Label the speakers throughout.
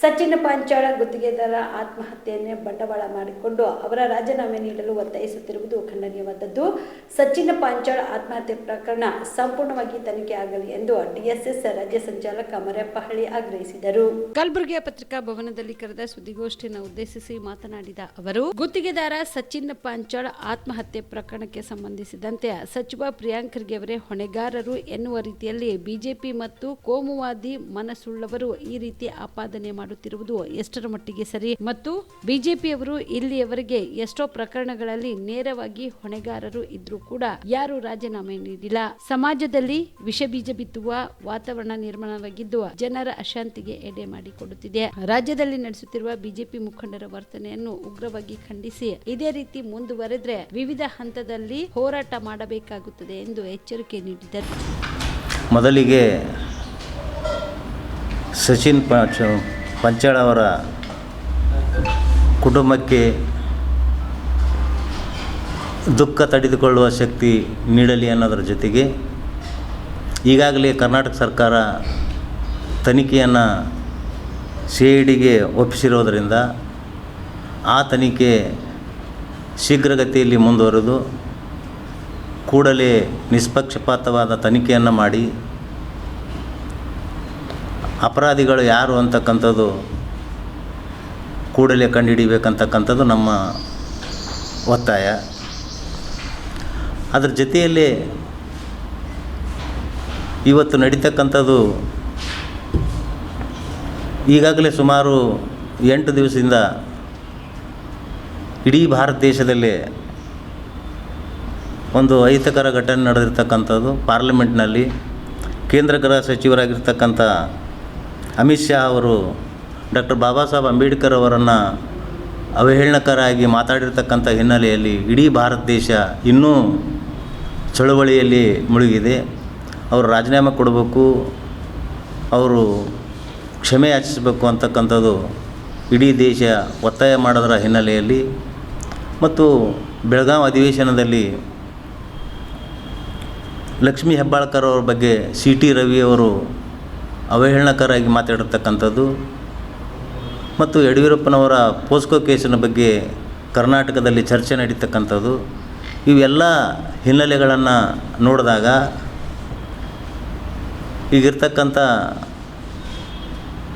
Speaker 1: ಸಚಿನ್ ಪಾಂಚಾಳ ಗುತ್ತಿಗೆದಾರ ಆತ್ಮಹತ್ಯೆಯನ್ನೇ ಬಂಡವಾಳ ಮಾಡಿಕೊಂಡು ಅವರ ರಾಜೀನಾಮೆ ನೀಡಲು ಒತ್ತಾಯಿಸುತ್ತಿರುವುದು ಖಂಡನೀಯವಾದದ್ದು. ಸಚಿನ್ ಪಾಂಚಾಳ ಆತ್ಮಹತ್ಯೆ ಪ್ರಕರಣ ಸಂಪೂರ್ಣವಾಗಿ ತನಿಖೆ ಆಗಲಿ ಎಂದು ಡಿಎಸ್ಎಸ್ ರಾಜ್ಯ ಸಂಚಾಲಕ ಮರ್ಯಪ್ಪ ಹಳ್ಳಿ ಆಗ್ರಹಿಸಿದರು. ಕಲಬುರಗಿಯ ಪತ್ರಿಕಾ ಭವನದಲ್ಲಿ ಕರೆದ ಸುದ್ದಿಗೋಷ್ಠಿಯನ್ನು ಉದ್ದೇಶಿಸಿ ಮಾತನಾಡಿದ ಅವರು, ಗುತ್ತಿಗೆದಾರ ಸಚಿನ್ ಪಾಂಚಾಳ ಆತ್ಮಹತ್ಯೆ ಪ್ರಕರಣಕ್ಕೆ ಸಂಬಂಧಿಸಿದಂತೆ ಸಚಿವ ಪ್ರಿಯಾಂಕ್ ಖರ್ಗೆ ಅವರೇ ಹೊಣೆಗಾರರು ಎನ್ನುವ ರೀತಿಯಲ್ಲಿ ಬಿಜೆಪಿ ಮತ್ತು ಕೋಮುವಾದಿ ಮನಸ್ಸುಳ್ಳವರು ಈ ರೀತಿ ಆಪಾದನೆ ಮಾಡುತ್ತಿರುವುದು ಎಷ್ಟರ ಮಟ್ಟಿಗೆ ಸರಿ ಮತ್ತು ಬಿಜೆಪಿಯವರು ಇಲ್ಲಿಯವರೆಗೆ ಎಷ್ಟೋ ಪ್ರಕರಣಗಳಲ್ಲಿ ನೇರವಾಗಿ ಹೊಣೆಗಾರರು ಇದ್ರೂ ಕೂಡ ಯಾರು ರಾಜೀನಾಮೆ ನೀಡಿಲ್ಲ. ಸಮಾಜದಲ್ಲಿ ವಿಷಬೀಜ ಬಿತ್ತುವ ವಾತಾವರಣ ನಿರ್ಮಾಣವಾಗಿದ್ದು ಜನರ ಅಶಾಂತಿಗೆ ಎಡೆ ಮಾಡಿಕೊಡುತ್ತಿದೆ. ರಾಜ್ಯದಲ್ಲಿ ನಡೆಸುತ್ತಿರುವ ಬಿಜೆಪಿ ಮುಖಂಡರ ವರ್ತನೆಯನ್ನು ಉಗ್ರವಾಗಿ ಖಂಡಿಸಿ ಇದೇ ರೀತಿ ಮುಂದುವರೆದ್ರೆ ವಿವಿಧ ಹಂತದಲ್ಲಿ ಹೋರಾಟ ಮಾಡಬೇಕಾಗುತ್ತದೆ ಎಂದು ಎಚ್ಚರಿಕೆ ನೀಡಿದರು.
Speaker 2: ಮೊದಲಿಗೆ ಸಚಿನ್ ಪಾಂಚಾಳ ಅವರ ಕುಟುಂಬಕ್ಕೆ ದುಃಖ ತಡೆದುಕೊಳ್ಳುವ ಶಕ್ತಿ ನೀಡಲಿ ಅನ್ನೋದರ ಜೊತೆಗೆ ಈಗಾಗಲೇ ಕರ್ನಾಟಕ ಸರ್ಕಾರ ತನಿಖೆಯನ್ನು CIDಗೆ ಒಪ್ಪಿಸಿರೋದರಿಂದ ಆ ತನಿಖೆ ಶೀಘ್ರಗತಿಯಲ್ಲಿ ಮುಂದುವರೆದು ಕೂಡಲೇ ನಿಷ್ಪಕ್ಷಪಾತವಾದ ತನಿಖೆಯನ್ನು ಮಾಡಿ ಅಪರಾಧಿಗಳು ಯಾರು ಅಂತಕ್ಕಂಥದ್ದು ಕೂಡಲೇ ಕಂಡುಹಿಡಿಬೇಕಂತಕ್ಕಂಥದ್ದು ನಮ್ಮ ಒತ್ತಾಯ. ಅದರ ಜೊತೆಯಲ್ಲಿ ಇವತ್ತು ನಡೀತಕ್ಕಂಥದ್ದು ಈಗಾಗಲೇ ಸುಮಾರು 8 ದಿವಸದಿಂದ ಇಡೀ ಭಾರತ ದೇಶದಲ್ಲಿ ಒಂದು ಅಹಿತಕರ ಘಟನೆ ನಡೆದಿರ್ತಕ್ಕಂಥದ್ದು. ಪಾರ್ಲಿಮೆಂಟ್ನಲ್ಲಿ ಕೇಂದ್ರ ಗೃಹ ಸಚಿವರಾಗಿರ್ತಕ್ಕಂಥ ಅಮಿತ್ ಶಾ ಅವರು ಡಾಕ್ಟರ್ ಬಾಬಾ ಸಾಹೇಬ್ ಅಂಬೇಡ್ಕರ್ ಅವರನ್ನು ಅವಹೇಳನಕರಾಗಿ ಮಾತಾಡಿರ್ತಕ್ಕಂಥ ಹಿನ್ನೆಲೆಯಲ್ಲಿ ಇಡೀ ಭಾರತ ದೇಶ ಇನ್ನೂ ಚಳುವಳಿಯಲ್ಲಿ ಮುಳುಗಿದೆ. ಅವರು ರಾಜೀನಾಮೆ ಕೊಡಬೇಕು, ಅವರು ಕ್ಷಮೆ ಯಾಚಿಸಬೇಕು ಅಂತಕ್ಕಂಥದ್ದು ಇಡೀ ದೇಶ ಒತ್ತಾಯ ಮಾಡೋದರ ಹಿನ್ನೆಲೆಯಲ್ಲಿ ಮತ್ತು ಬೆಳಗಾವಿ ಅಧಿವೇಶನದಲ್ಲಿ ಲಕ್ಷ್ಮೀ ಹೆಬ್ಬಾಳ್ಕರ್ ಅವರ ಬಗ್ಗೆ CT ರವಿ ಅವರು ಅವಹೇಳನಕರಾಗಿ ಮಾತಾಡಿರ್ತಕ್ಕಂಥದ್ದು ಮತ್ತು ಯಡಿಯೂರಪ್ಪನವರ ಪೋಸ್ಕೋ ಕೇಸಿನ ಬಗ್ಗೆ ಕರ್ನಾಟಕದಲ್ಲಿ ಚರ್ಚೆ ನಡೀತಕ್ಕಂಥದ್ದು, ಇವೆಲ್ಲ ಹಿನ್ನೆಲೆಗಳನ್ನು ನೋಡಿದಾಗ ಈಗಿರ್ತಕ್ಕಂಥ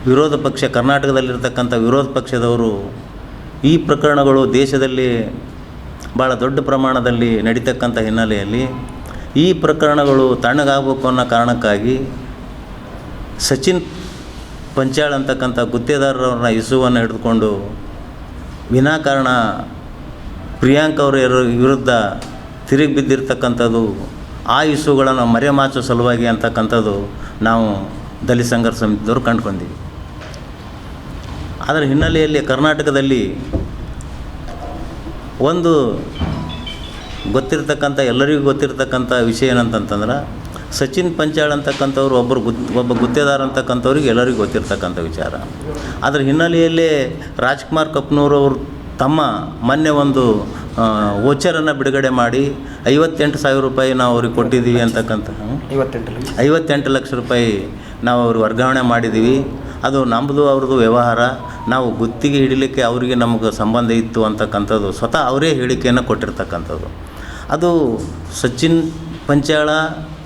Speaker 2: ವಿರೋಧ ಪಕ್ಷ, ಕರ್ನಾಟಕದಲ್ಲಿರ್ತಕ್ಕಂಥ ವಿರೋಧ ಪಕ್ಷದವರು ಈ ಪ್ರಕರಣಗಳು ದೇಶದಲ್ಲಿ ಭಾಳ ದೊಡ್ಡ ಪ್ರಮಾಣದಲ್ಲಿ ನಡೀತಕ್ಕಂಥ ಹಿನ್ನೆಲೆಯಲ್ಲಿ ಈ ಪ್ರಕರಣಗಳು ತಣ್ಣಗಾಗಬೇಕು ಅನ್ನೋ ಕಾರಣಕ್ಕಾಗಿ ಸಚಿನ್ ಪಾಂಚಾಳ ಅಂತಕ್ಕಂಥ ಗುತ್ತೇದಾರರವ್ರನ್ನ ಇಸುವನ್ನು ಹಿಡಿದುಕೊಂಡು ವಿನಾಕಾರಣ ಪ್ರಿಯಾಂಕ್ ಅವರ ವಿರುದ್ಧ ತಿರುಗಿ ಬಿದ್ದಿರ್ತಕ್ಕಂಥದ್ದು, ಆ ಇಸುಗಳನ್ನು ಮರೆಮಾಚೋ ಸಲುವಾಗಿ ಅಂತಕ್ಕಂಥದ್ದು ನಾವು ದಲಿತ ಸಂಘರ್ಷ ಸಮಿತಿದವರು ಕಂಡುಕೊಂಡೀವಿ. ಅದರ ಹಿನ್ನೆಲೆಯಲ್ಲಿ ಕರ್ನಾಟಕದಲ್ಲಿ ಒಂದು ಗೊತ್ತಿರ್ತಕ್ಕಂಥ ಎಲ್ಲರಿಗೂ ಗೊತ್ತಿರ್ತಕ್ಕಂಥ ವಿಷಯ ಏನಂತಂತಂದ್ರೆ ಸಚಿನ್ ಪಾಂಚಾಳ ಅಂತಕ್ಕಂಥವ್ರು ಒಬ್ಬ ಗುತ್ತೇದಾರ ಅಂತಕ್ಕಂಥವ್ರಿಗೆ ಎಲ್ಲರಿಗೂ ಗೊತ್ತಿರ್ತಕ್ಕಂಥ ವಿಚಾರ. ಅದರ ಹಿನ್ನೆಲೆಯಲ್ಲೇ ರಾಜ್ಕುಮಾರ್ ಕಪ್ನೂರ್ ಅವರು ತಮ್ಮ ಮೊನ್ನೆ ಒಂದು ವೋಚರನ್ನು ಬಿಡುಗಡೆ ಮಾಡಿ 58,000 ರೂಪಾಯಿ ನಾವು ಅವ್ರಿಗೆ ಕೊಟ್ಟಿದ್ದೀವಿ ಅಂತಕ್ಕಂಥ 58 ಲಕ್ಷ ರೂಪಾಯಿ ನಾವು ಅವ್ರಿಗೆ ವರ್ಗಾವಣೆ ಮಾಡಿದ್ದೀವಿ. ಅದು ನಮ್ಮದು ಅವ್ರದ್ದು ವ್ಯವಹಾರ, ನಾವು ಗುತ್ತಿಗೆ ಹಿಡಿಲಿಕ್ಕೆ ಅವರಿಗೆ ನಮಗೆ ಸಂಬಂಧ ಇತ್ತು ಅಂತಕ್ಕಂಥದ್ದು ಸ್ವತಃ ಅವರೇ ಹೇಳಿಕೆಯನ್ನು ಕೊಟ್ಟಿರ್ತಕ್ಕಂಥದ್ದು. ಅದು ಸಚಿನ್ ಪಾಂಚಾಳ,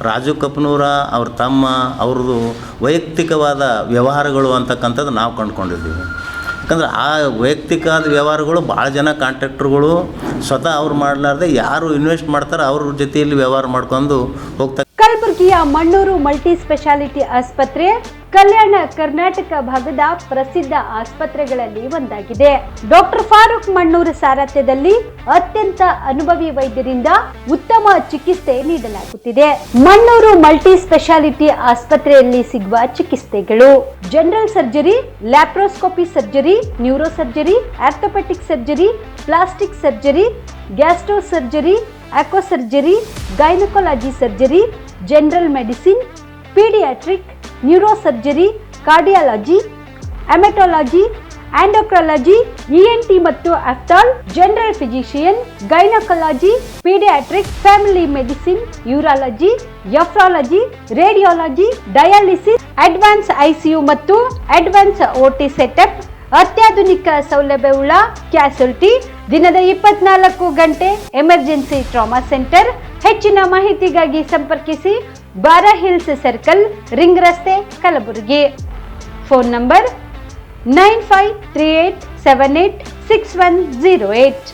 Speaker 2: ರಾಜು ಕಪ್ನೂರ ಅವ್ರ ತಮ್ಮ ಅವ್ರದ್ದು ವೈಯಕ್ತಿಕವಾದ ವ್ಯವಹಾರಗಳು ಅಂತಕ್ಕಂಥದ್ದು ನಾವು ಕಂಡುಕೊಂಡಿದ್ದೀವಿ. ಯಾಕಂದ್ರೆ ಆ ವೈಯಕ್ತಿಕವಾದ ವ್ಯವಹಾರಗಳು ಭಾಳ ಜನ ಕಾಂಟ್ರಾಕ್ಟರ್ಗಳು ಸ್ವತಃ ಅವ್ರು ಮಾಡಲಾರ್ದೆ ಯಾರು ಇನ್ವೆಸ್ಟ್ ಮಾಡ್ತಾರೆ ಅವ್ರ ಜೊತೆಯಲ್ಲಿ ವ್ಯವಹಾರ ಮಾಡ್ಕೊಂಡು ಹೋಗ್ತಾರೆ.
Speaker 1: ಕಲಬುರಗಿಯ ಮಣ್ಣೂರು ಮಲ್ಟಿ ಸ್ಪೆಷಾಲಿಟಿ ಆಸ್ಪತ್ರೆ ಕಲ್ಯಾಣ ಕರ್ನಾಟಕ ಭಾಗದ ಪ್ರಸಿದ್ಧ ಆಸ್ಪತ್ರೆಗಳಲ್ಲಿ ಒಂದಾಗಿದೆ. ಡಾಕ್ಟರ್ ಫಾರೂಕ್ ಮಣ್ಣೂರು ಸಾರಥ್ಯದಲ್ಲಿ ಅತ್ಯಂತ ಅನುಭವಿ ವೈದ್ಯರಿಂದ ಉತ್ತಮ ಚಿಕಿತ್ಸೆ ನೀಡಲಾಗುತ್ತಿದೆ. ಮಣ್ಣೂರು ಮಲ್ಟಿ ಸ್ಪೆಷಾಲಿಟಿ ಆಸ್ಪತ್ರೆಯಲ್ಲಿ ಸಿಗುವ ಚಿಕಿತ್ಸೆಗಳು: general surgery, laparoscopy surgery, neuro surgery, orthopaedic surgery, plastic surgery, gastro surgery, aqua surgery, gynaecology surgery, general medicine, paediatric, neuro surgery, cardiology, haematology, endocrinology, ENT ಮತ್ತು ophthal, general physician, gynaecology, paediatric, family medicine, urology, nephrology, radiology, dialysis, advance ICU ಮತ್ತು advance OT setup, ಅತ್ಯಾಧುನಿಕ ಸೌಲಭ್ಯವುಳ್ಳ ಕ್ಯಾಸುಲಿಟಿ, ದಿನದ 24 ಗಂಟೆ emergency trauma centre. ಹೆಚ್ಚಿನ ಮಾಹಿತಿಗಾಗಿ ಸಂಪರ್ಕಿಸಿ ಬಾರಾ hills circle, ring ರಸ್ತೆ, ಕಲಬುರಗಿ. Phone number 9538786108.